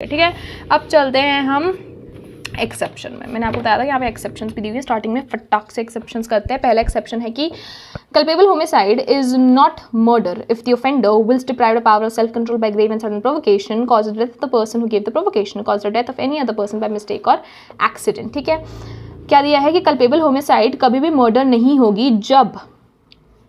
ठीक है। अब चलते हैं हम एक्सेप्शन में। मैंने आपको बताया था यहाँ पे एक्सेप्शंस भी दी हुई है, स्टार्टिंग में फटाक से एक्सेप्शंस करते हैं। पहला एक्सेप्शन है कि culpable homicide is not murder if the offender whilst deprived of power of self control by grave and sudden provocation causes the death of the person who gave the provocation, causes the death of any other person by mistake or accident। ठीक है, क्या दिया है कि culpable homicide कभी भी murder नहीं होगी जब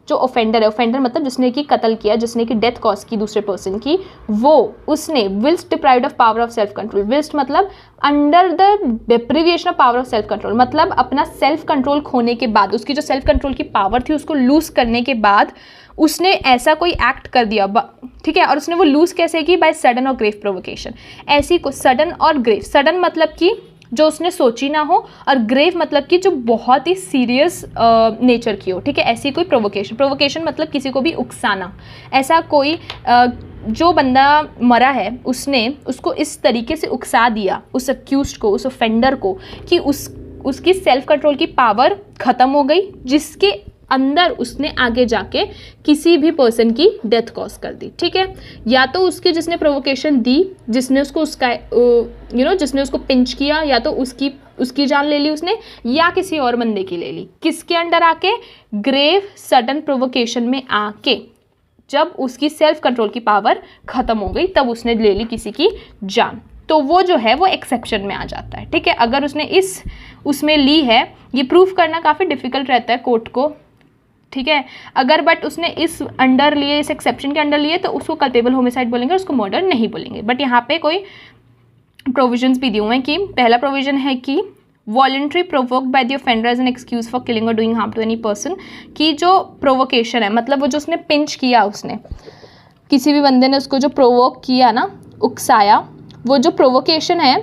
जो ऑफेंडर है, ऑफेंडर मतलब जिसने कि कत्ल किया, जिसने कि डेथ कॉज की दूसरे पर्सन की, वो उसने whilst deprived of power of self control, whilst मतलब under the deprivation of power of self control, मतलब अपना सेल्फ कंट्रोल खोने के बाद, उसकी जो सेल्फ कंट्रोल की पावर थी उसको लूज करने के बाद उसने ऐसा कोई एक्ट कर दिया, ठीक है। और उसने वो लूज कैसे की? बाय सडन और ग्रेव प्रोवोकेशन। ऐसी को सडन और ग्रेव, सडन मतलब कि जो उसने सोची ना हो, और ग्रेव मतलब कि जो बहुत ही सीरियस नेचर की हो, ठीक है। ऐसी कोई प्रोवोकेशन, प्रोवोकेशन मतलब किसी को भी उकसाना, ऐसा कोई जो बंदा मरा है उसने उसको इस तरीके से उकसा दिया उस अक्यूज्ड को, उस ऑफेंडर को, कि उसकी सेल्फ कंट्रोल की पावर ख़त्म हो गई, जिसके अंदर उसने आगे जाके किसी भी पर्सन की डेथ कॉज कर दी, ठीक है। या तो उसके जिसने प्रोवोकेशन दी, जिसने उसको उसका जिसने उसको पिंच किया, या तो उसकी जान ले ली उसने, या किसी और बंदे की ले ली। किसके अंडर आके? ग्रेव सडन प्रोवोकेशन में आके, जब उसकी सेल्फ कंट्रोल की पावर ख़त्म हो गई तब उसने ले ली किसी की जान, तो वो जो है वो एक्सेप्शन में आ जाता है, ठीक है। अगर उसने उसमें ली है, ये प्रूफ करना काफ़ी डिफिकल्ट रहता है कोर्ट को, ठीक है। अगर बट उसने इस अंडर लिए, इस एक्सेप्शन के अंडर लिए, तो उसको कल्पेबल होमिसाइड बोलेंगे, उसको मर्डर नहीं बोलेंगे। बट यहाँ पे कोई प्रोविजंस भी दिए हुए हैं कि पहला प्रोविजन है कि voluntary provoked by the offender as an excuse for killing और doing harm to any person, कि जो प्रोवोकेशन है मतलब वो जो उसने पिंच किया, उसने किसी भी बंदे ने उसको जो प्रोवोक किया ना, उकसाया, वो जो प्रोवोकेशन है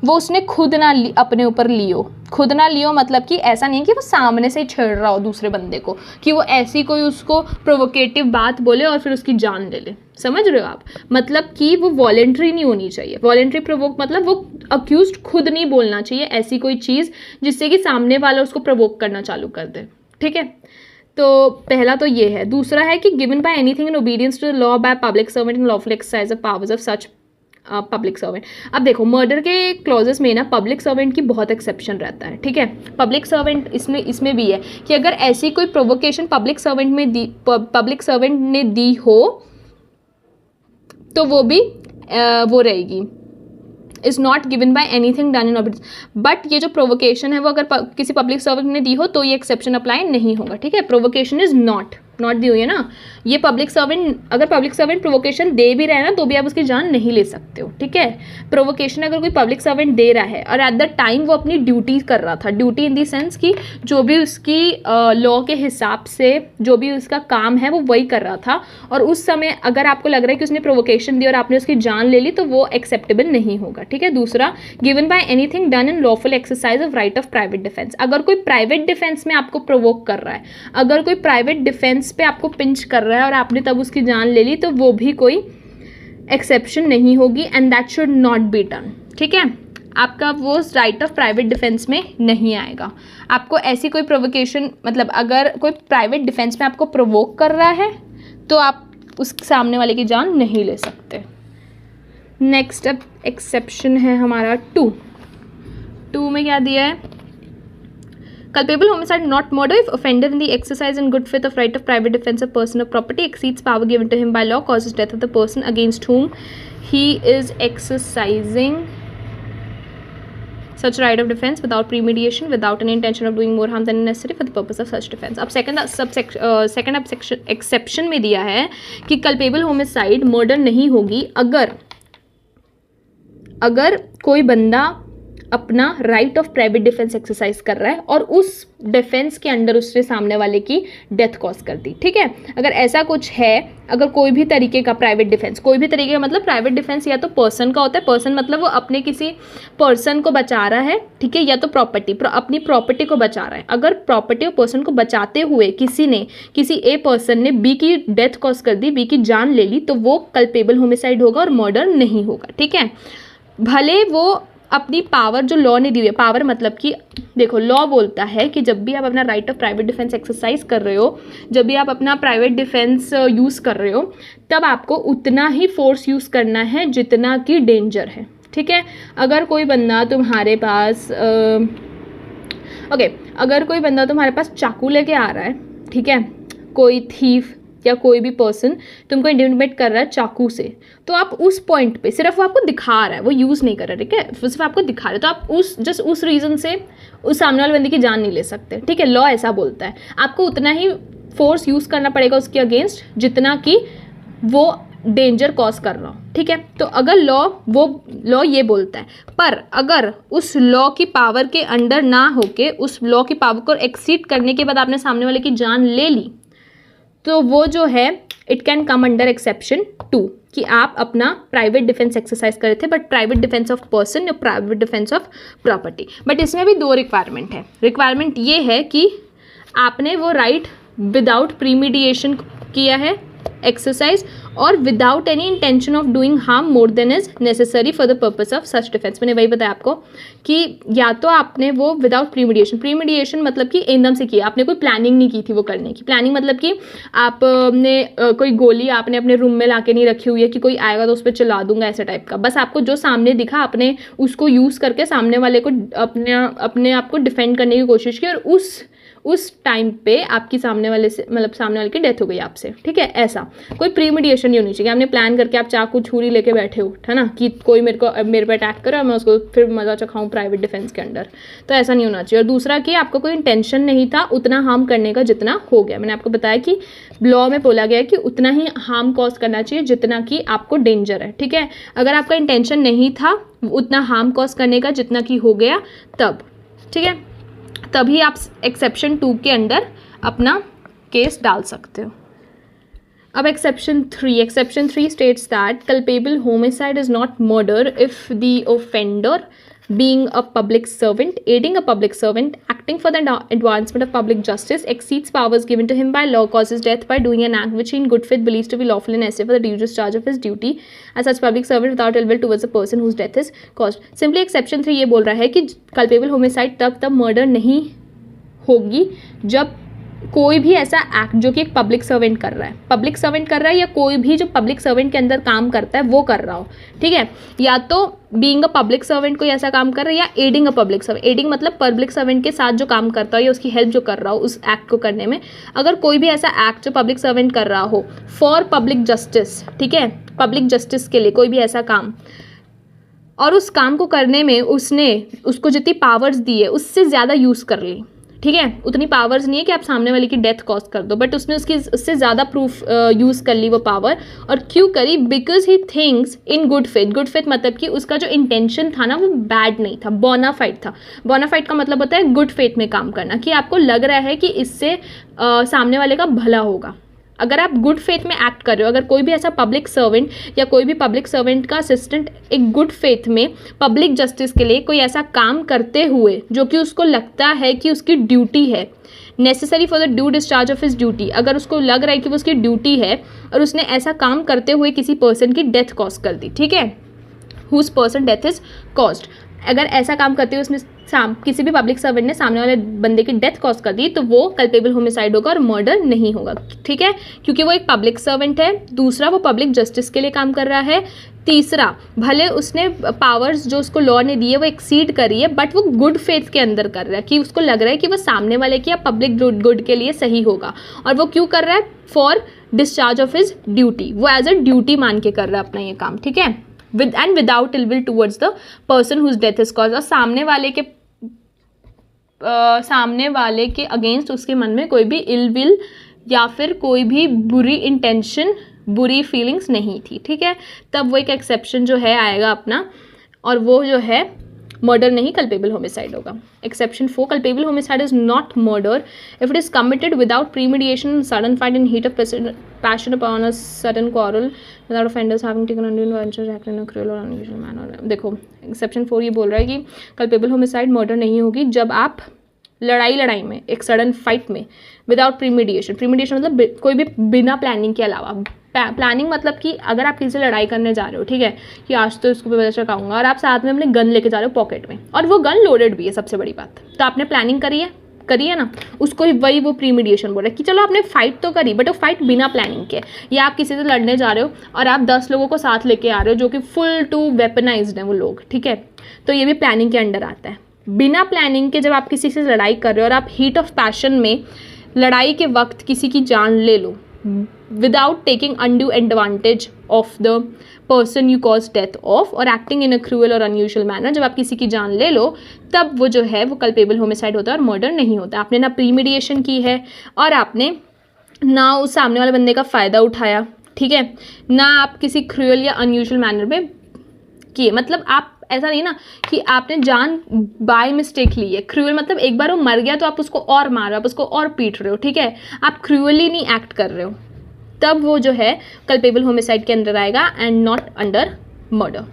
वो उसने खुद ना अपने ऊपर लियो। खुद ना लियो मतलब कि ऐसा नहीं है कि वो सामने से ही छेड़ रहा हो दूसरे बंदे को, कि वो ऐसी कोई उसको प्रोवोकेटिव बात बोले और फिर उसकी जान ले ले, समझ रहे हो आप? मतलब कि वो वॉलेंट्री नहीं होनी चाहिए। वॉलेंट्री प्रोवोक मतलब वो अक्यूज्ड खुद नहीं बोलना चाहिए ऐसी कोई चीज़ जिससे कि सामने वाला उसको प्रोवोक करना चालू कर दे, ठीक है। तो पहला तो ये है। दूसरा है कि given by anything in obedience to the law by public servant in lawful exercise of powers of such public servant. अब देखो, मर्डर के क्लॉजेस में ना पब्लिक सर्वेंट की बहुत एक्सेप्शन रहता है, ठीक है। पब्लिक सर्वेंट इसमें भी है कि अगर ऐसी कोई प्रोवोकेशन पब्लिक सर्वेंट ने दी हो तो वो भी वो रहेगी, is not given by anything done in obligation. But ये जो प्रोवोकेशन है वो अगर किसी पब्लिक सर्वेंट ने दी हो तो ये एक्सेप्शन अप्लाई नहीं होगा, ठीक है। प्रोवोकेशन इज़ नॉट दी हुई है ना, ये पब्लिक सर्वेंट, अगर पब्लिक सर्वेंट प्रोवोकेशन दे भी रहे हैं ना तो भी आप उसकी जान नहीं ले सकते हो, ठीक है। प्रोवोकेशन अगर कोई पब्लिक सर्वेंट दे रहा है और एट द टाइम वो अपनी ड्यूटी कर रहा था, ड्यूटी इन दी सेंस कि जो भी उसकी लॉ के हिसाब से जो भी उसका काम है वो वही कर रहा था, और उस समय अगर आपको लग रहा है कि उसने प्रोवोकेशन दी और आपने उसकी जान ले ली तो वो एक्सेप्टेबल नहीं होगा, ठीक है। दूसरा, given by anything done in lawful exercise of right of private defence. अगर कोई प्राइवेट डिफेंस में आपको प्रोवोक कर रहा है, अगर कोई प्राइवेट डिफेंस पे आपको पिंच कर रहा है और आपने तब उसकी जान ले ली, तो वो भी कोई एक्सेप्शन नहीं होगी, and that should not be done, ठीक है। आपका वो राइट ऑफ प्राइवेट डिफेंस में नहीं आएगा। आपको ऐसी कोई प्रोवोकेशन, मतलब अगर कोई प्राइवेट डिफेंस में आपको प्रोवोक कर रहा है तो आप उस सामने वाले की जान नहीं ले सकते। नेक्स्ट अब एक्सेप्शन है हमारा 2 में क्या दिया है? Culpable homicide not murder if offender in the exercise in good faith of right of private defense of person or property exceeds power given to him by law causes death of the person against whom he is exercising such right of defense without premeditation, without any intention of doing more harm than necessary for the purpose of such defense। अब second exception में दिया है कि culpable homicide murder नहीं होगी अगर कोई बंदा अपना right of private defence exercise कर रहा है और उस डिफेंस के अंडर उसने सामने वाले की डेथ कॉज कर दी, ठीक है। अगर ऐसा कुछ है, अगर कोई भी तरीके का प्राइवेट डिफेंस, कोई भी तरीके का मतलब प्राइवेट डिफेंस या तो पर्सन का होता है, पर्सन मतलब वो अपने किसी पर्सन को बचा रहा है, ठीक है, या तो अपनी प्रॉपर्टी को बचा रहा है। अगर प्रॉपर्टी और पर्सन को बचाते हुए किसी ए पर्सन ने बी की डेथ कॉज कर दी, बी की जान ले ली, तो वो कल्पेबल होमिसाइड होगा और मर्डर नहीं होगा, ठीक है। भले वो अपनी पावर जो लॉ ने दी हुई है, पावर मतलब कि देखो, लॉ बोलता है कि जब भी आप अपना right of private defence exercise कर रहे हो, जब भी आप अपना प्राइवेट डिफेंस यूज़ कर रहे हो, तब आपको उतना ही फोर्स यूज़ करना है जितना कि डेंजर है, ठीक है। अगर कोई बंदा तुम्हारे पास अगर कोई बंदा तुम्हारे पास चाकू लेके आ रहा है, ठीक है, कोई थीफ या कोई भी पर्सन तुमको इंटिमिडेट कर रहा है चाकू से, तो आप उस पॉइंट पे सिर्फ वो आपको दिखा रहा है, वो यूज़ नहीं कर रहा है, ठीक है, सिर्फ आपको दिखा रहा है, तो आप उस रीज़न से उस सामने वाले बंदे की जान नहीं ले सकते, ठीक है। लॉ ऐसा बोलता है, आपको उतना ही फोर्स यूज़ करना पड़ेगा उसके अगेंस्ट जितना कि वो डेंजर कॉज कर रहा हो, ठीक है। तो अगर लॉ ये बोलता है, पर अगर उस लॉ की पावर के अंडर ना होके उस लॉ की पावर को एक्सीड करने के बाद आपने सामने वाले की जान ले ली, तो वो जो है it can come under exception 2, कि आप अपना प्राइवेट डिफेंस एक्सरसाइज कर रहे थे, but private defence of person या private defence of property. But इसमें भी 2 रिक्वायरमेंट है। रिक्वायरमेंट ये है कि आपने वो राइट विदाउट प्रीमीडिएशन किया है एक्सरसाइज, और without any intention of doing harm more than is necessary for the purpose of such defence. मैंने वही बताया आपको कि या तो आपने वो विदाउट प्रीमीडिएशन मतलब कि एकदम से किया, आपने कोई प्लानिंग नहीं की थी वो करने की। प्लानिंग मतलब कि आपने कोई गोली आपने अपने रूम में लाके नहीं रखी हुई है कि कोई आएगा तो उस पर चला दूंगा, ऐसे टाइप का। बस आपको जो सामने दिखा आपने उसको यूज़ करके सामने वाले को अपने आप को डिफेंड करने की कोशिश की, और उस टाइम पे आपकी सामने वाले की डेथ हो गई आपसे, ठीक है। ऐसा कोई प्रीमीडिएशन नहीं होनी चाहिए, आपने प्लान करके आप चाकू छुरी लेके बैठे हो, है ना, कि कोई मेरे पे अटैक करे और मैं उसको फिर मजा चखाऊं प्राइवेट डिफेंस के अंडर, तो ऐसा नहीं होना चाहिए। और दूसरा कि आपको कोई इंटेंशन नहीं था उतना हार्म करने का जितना हो गया। मैंने आपको बताया कि लॉ में बोला गया है कि उतना ही हार्म कॉज करना चाहिए जितना कि आपको डेंजर है, ठीक है। अगर आपका इंटेंशन नहीं था उतना हार्म कॉज करने का जितना कि हो गया तब, ठीक है, तभी आप एक्सेप्शन 2 के अंडर अपना केस डाल सकते हो। अब exception 3 states that culpable homicide is not murder if the offender being a public servant, aiding a public servant, acting for the advancement of public justice, exceeds powers given to him by law, causes death by doing an act which he in good faith believes to be lawful and necessary for the due discharge of his duty as such public servant without ill will towards the person whose death is caused. Simply exception 3 ये बोल रहा है कि culpable homicide तब murder नहीं होगी जब कोई भी ऐसा एक्ट जो कि एक पब्लिक सर्वेंट कर रहा है या कोई भी जो पब्लिक सर्वेंट के अंदर काम करता है वो कर रहा हो, ठीक है। या तो बीइंग अ पब्लिक सर्वेंट कोई ऐसा काम कर रहा है, या adding a public servant, adding मतलब पब्लिक सर्वेंट के साथ जो काम करता हो या उसकी हेल्प जो कर रहा हो उस एक्ट को करने में। अगर कोई भी ऐसा एक्ट जो पब्लिक सर्वेंट कर रहा हो फॉर पब्लिक जस्टिस, ठीक है, पब्लिक जस्टिस के लिए कोई भी ऐसा काम, और उस काम को करने में उसने उसको जितनी पावर्स दी है उससे ज़्यादा यूज़ कर ली, ठीक है, उतनी पावर्स नहीं है कि आप सामने वाले की डेथ कॉज कर दो, बट उसने उससे ज़्यादा प्रूफ यूज़ कर ली वो पावर। और क्यों करी? Because he thinks in good faith मतलब कि उसका जो इंटेंशन था ना वो बैड नहीं था, बोनाफाइड था। बोनाफाइड का मतलब होता है गुड फेथ में काम करना, कि आपको लग रहा है कि इससे सामने वाले का भला होगा। अगर आप गुड फेथ में एक्ट कर रहे हो, अगर कोई भी ऐसा पब्लिक सर्वेंट या कोई भी पब्लिक सर्वेंट का असिस्टेंट एक गुड फेथ में पब्लिक जस्टिस के लिए कोई ऐसा काम करते हुए जो कि उसको लगता है कि उसकी ड्यूटी है, necessary for the due discharge of his duty, अगर उसको लग रहा है कि वो उसकी ड्यूटी है और उसने ऐसा काम करते हुए किसी पर्सन की डेथ कॉज कर दी, ठीक है, whose person death is caused, अगर ऐसा काम करते हुए उसने किसी भी पब्लिक सर्वेंट ने सामने वाले बंदे की डेथ कॉज कर दी, तो वो कल्पेबल होमिसाइड होगा और मर्डर नहीं होगा, ठीक है, क्योंकि वो एक पब्लिक सर्वेंट है। दूसरा, वो पब्लिक जस्टिस के लिए काम कर रहा है। तीसरा, भले उसने पावर्स जो उसको लॉ ने दी है वो एक्सीड करी है, बट वो गुड फेथ के अंदर कर रहा है, कि उसको लग रहा है कि वो सामने वाले की या पब्लिक गुड के लिए सही होगा, और वो क्यों कर रहा है? For discharge of his duty, वो एज अ ड्यूटी मान के कर रहा है अपना ये काम, ठीक है, with and without ill will towards the person whose death is cause, और सामने वाले के अगेंस्ट उसके मन में कोई भी इल विल या फिर कोई भी बुरी इंटेंशन, बुरी फीलिंग्स नहीं थी, ठीक है। तब वो एक एक्सेप्शन जो है आएगा अपना, और वो जो है मर्डर नहीं, कल्पेबल होमिसाइड होगा। Exception 4, culpable homicide is not murder if it is committed without premeditation, sudden fight in heat of passion upon a sudden quarrel without offenders having taken undue ventures act in a cruel or unusual manner. देखो, exception 4 ये बोल रहा है कि culpable homicide murder नहीं होगी जब आप लड़ाई में, एक सडन फाइट में, विदाउट प्रीमीडिएशन मतलब कोई भी बिना प्लानिंग के अलावा, प्लानिंग मतलब कि अगर आप किसी से लड़ाई करने जा रहे हो, ठीक है, कि आज तो इसको मैं चकाऊंगा, और आप साथ में अपने गन लेके जा रहे हो पॉकेट में, और वो गन लोडेड भी है, सबसे बड़ी बात, तो आपने प्लानिंग करी है, करी है ना, उसको वही वो प्रीमीडिएशन बोल रहा है कि चलो आपने फाइट तो करी बट वो फाइट बिना प्लानिंग के, या आप किसी से लड़ने जा रहे हो और आप 10 लोगों को साथ लेके आ रहे हो जो कि फुल टू वेपनाइज्ड हैं वो लोग, ठीक है, तो ये भी प्लानिंग के अंडर आता है। बिना प्लानिंग के जब आप किसी से लड़ाई कर रहे हो और आप हीट ऑफ पैशन में लड़ाई के वक्त किसी की जान ले लो without taking undue advantage of the person you cause death of or acting in a cruel or unusual manner, जब आप किसी की जान ले लो तब वो जो है वो कल्पेबल होमिसाइड होता है और मर्डर नहीं होता। आपने ना प्रीमीडिएशन की है और आपने ना उस सामने वाले बंदे का फ़ायदा उठाया, ठीक है, ना आप किसी क्रूअल या अनयूजुअल मैनर में किए, मतलब आप ऐसा नहीं ना कि आपने जान बाय मिस्टेक ली है। क्रूअल मतलब एक बार वो मर गया तो आप उसको और मार रहे हो, आप उसको और पीट रहे हो, ठीक है, आप क्रूअली नहीं एक्ट कर रहे हो, तब वो जो है कल्पेबल होमिसाइड के अंदर आएगा and not under murder.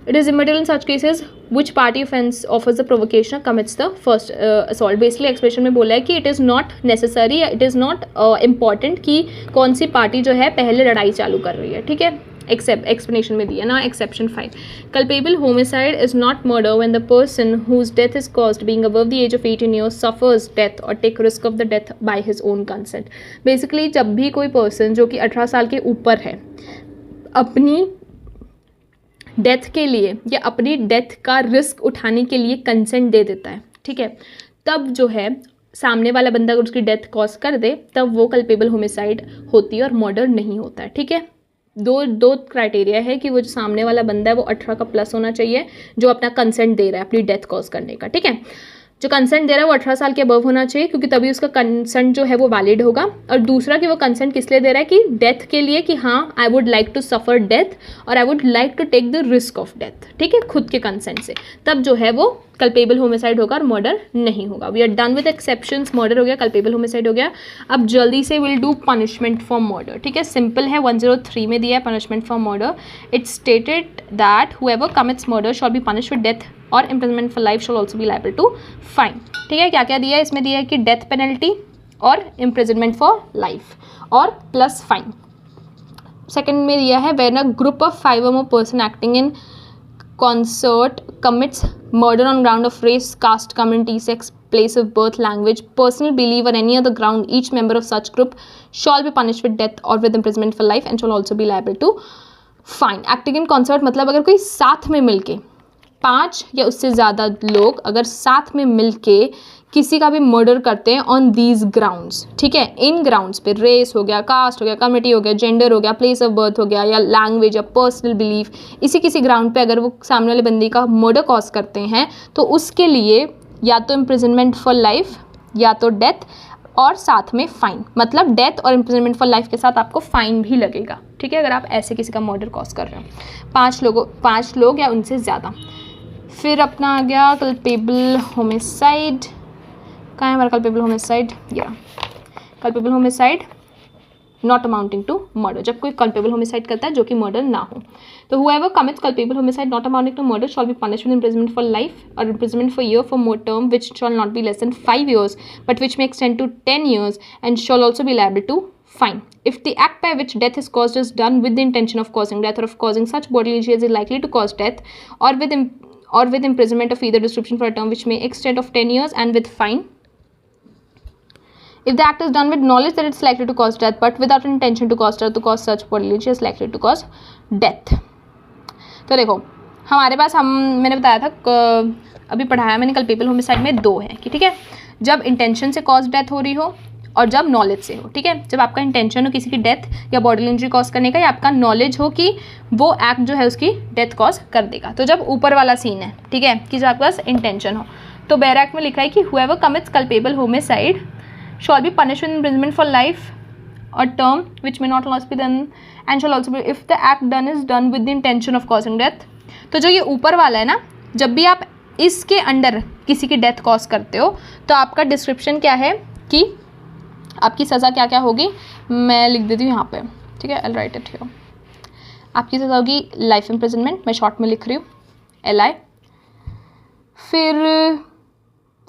It is imitable in such cases which party offence offers the provocation commits the first assault. Basically expression में बोला है कि it is not necessary, it is not important कि कौन सी party जो है पहले लड़ाई चालू कर रही है, ठीक है, एक्सेप्ट एक्सप्लेनेशन में दिया ना exception 5। Culpable homicide is not murder when the person whose death is caused being above the age of 18 years suffers death or take risk of the death by his own consent. Basically जब भी कोई person जो कि 18 साल के ऊपर है अपनी डेथ के लिए या अपनी डेथ का रिस्क उठाने के लिए कंसेंट दे देता है, ठीक है, तब जो है सामने वाला बंदा अगर उसकी डेथ कॉज कर दे तब वो कल्पेबल होमिसाइड होती है और मर्डर नहीं होता है, ठीक है। दो क्राइटेरिया है कि वो जो सामने वाला बंदा है वो 18 का प्लस होना चाहिए जो अपना कंसेंट दे रहा है अपनी डेथ कॉज करने का, ठीक है, जो कंसेंट दे रहा है वो 18 साल के अबव होना चाहिए क्योंकि तभी उसका कंसेंट जो है वो वैलिड होगा। और दूसरा कि वो कंसेंट किस लिए दे रहा है कि डेथ के लिए, कि हाँ I would like to suffer death और I would like to take the risk of death, ठीक है, खुद के कंसेंट से, तब जो है वो कल्पेबल होमिसाइड होगा और मर्डर नहीं होगा। We are done with exceptions, murder हो गया, कल्पेबल होमिसाइड हो गया। अब जल्दी से will do punishment for murder, ठीक है, सिंपल है, 103 में दिया है punishment for murder. It's stated that whoever commits murder shall be punished with death or imprisonment for life shall also be liable to fine, ठीक है। क्या क्या दिया है इसमें, दिया है कि डेथ पेनल्टी और इम्प्रिजनमेंट फॉर लाइफ और प्लस फाइन। सेकंड में दिया है when a group of 5 or more person acting in concert commits murder on ground of race, caste, community, sex, place of birth, language, personal belief or any other ground, each member of such group shall be punished with death or with imprisonment for life and shall also be liable to fine. Acting in concert मतलब अगर कोई साथ में मिलके 5 या उससे ज़्यादा लोग अगर साथ में मिलके किसी का भी मर्डर करते हैं ऑन दीज ग्राउंड्स, ठीक है, इन ग्राउंड्स पे, रेस हो गया, कास्ट हो गया, कम्युनिटी हो गया, जेंडर हो गया, प्लेस ऑफ बर्थ हो गया, या लैंग्वेज या पर्सनल बिलीफ, इसी किसी ग्राउंड पे अगर वो सामने वाले बंदी का मर्डर कॉज करते हैं तो उसके लिए या तो इम्प्रिजनमेंट फॉर लाइफ या तो डेथ और साथ में फ़ाइन, मतलब death or imprisonment for life के साथ आपको फ़ाइन भी लगेगा, ठीक है, अगर आप ऐसे किसी का मर्डर कॉज कर रहे हो, 5 लोग या उनसे ज़्यादा। फिर अपना आ गया कल्पेबल होमिसाइड, कहाँ है हमारा कल्पेबल होमिसाइड, या culpable homicide not amounting to murder, जब कोई कल्पेबल होमिसाइड करता है जो कि मर्डर ना हो, तो whoever commits culpable homicide not amounting to murder shall be punished with imprisonment for life or imprisonment for year for more term which shall not be less than 5 years but which may extend to 10 years and shall also be liable to fine. If the act by which death is caused is done with the intention of causing death or of causing such bodily injury as is likely to cause death or with imprisonment of either description for a term which may extend of 10 years and with fine. If the act is done with knowledge that it's likely to cause death but without an intention to cause death to cause such bodily injury is likely to cause death. तो देखो हमारे पास मैंने बताया था अभी पढ़ाया मैंने culpable homicide में 2 हैं कि ठीक है, जब इंटेंशन से कॉज डेथ हो रही हो और जब नॉलेज से हो, ठीक है, जब आपका इंटेंशन हो किसी की डेथ या बॉडीली इंजरी कॉज करने का या आपका नॉलेज हो कि वो एक्ट जो है उसकी डेथ कॉज कर देगा। तो जब ऊपर वाला सीन है, ठीक है, कि जब आपके पास इंटेंशन हो, तो बेयर एक्ट में लिखा है कि whoever commits culpable homicide shall be punished with imprisonment for life or term which may not last be done and shall also be if the act done is done with the intention of causing death। तो जो ये ऊपर वाला है ना, जब भी आप इसके अंडर किसी की डेथ कॉज करते हो तो आपका डिस्क्रिप्शन क्या है कि आपकी सज़ा क्या क्या होगी, मैं लिख देती हूँ यहाँ पे, ठीक है, आई राइट इट हियर। आपकी सज़ा होगी लाइफ इम्प्रिजनमेंट, मैं शॉर्ट में लिख रही हूँ LI, फिर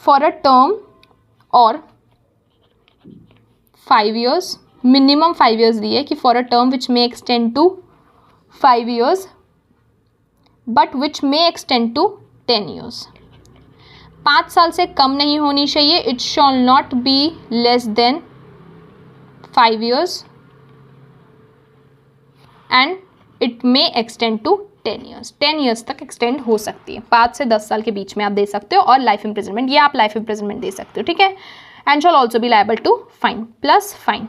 फॉर अ टर्म और 5 years, मिनिमम 5 years दी है कि for a term which may extend to 5 years but which may extend to 10 years। 5 साल से कम नहीं होनी चाहिए, it shall not be less than 5 years and it may extend to 10 years। 10 years तक एक्सटेंड हो सकती है, 5 से 10 साल के बीच में आप दे सकते हो, और लाइफ इम्प्रिजनमेंट, ये आप लाइफ इम्प्रिजनमेंट दे सकते हो, ठीक है। And shall also be liable to fine plus fine.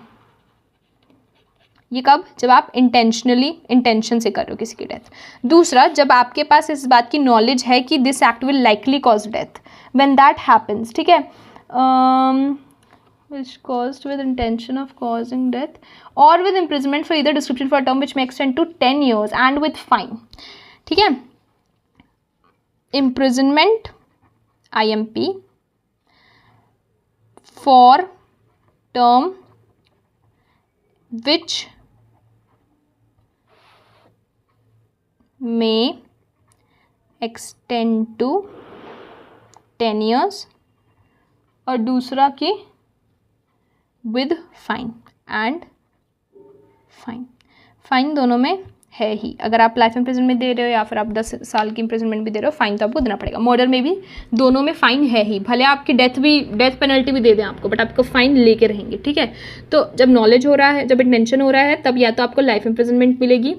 ये कब? जब आप इंटेंशन से कर रहे हो किसी की डेथ। दूसरा, जब आपके पास इस बात की नॉलेज है कि this act will likely cause death, when that happens, ठीक है, which caused with intention of causing death or with imprisonment for either description for a term which may extend to 10 years and with fine, ठीक है। imprisonment IMP for term which may extend to 10 years, और दूसरा की with fine and fine. Fine दोनों में है ही, अगर आप लाइफ इम्प्रिजनमेंट दे रहे हो या फिर आप 10 साल की इम्प्रिजनमेंट भी दे रहे हो, फाइन तो आपको देना पड़ेगा। मर्डर में भी दोनों में फाइन है ही, भले आपकी डेथ पेनल्टी भी दे दें आपको, बट आपको फाइन लेके रहेंगे, ठीक है। तो जब नॉलेज हो रहा है, जब इंटेंशन हो रहा है, तब या तो आपको लाइफ इम्प्रिजनमेंट मिलेगी,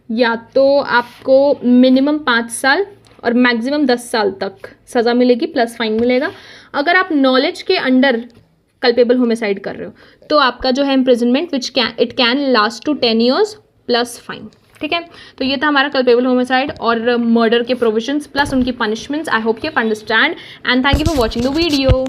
या तो आपको मिनिमम 5 साल और मैक्सिमम 10 साल तक सज़ा मिलेगी प्लस फाइन मिलेगा। अगर आप नॉलेज के अंडर कल्पेबल होमिसाइड कर रहे हो तो आपका जो है imprisonment it can last to 10 years plus fine, ठीक है। तो ये था हमारा कल्पेबल होमिसाइड और मर्डर के प्रोविजंस प्लस उनकी punishments. I hope you understand and thank you for watching the video.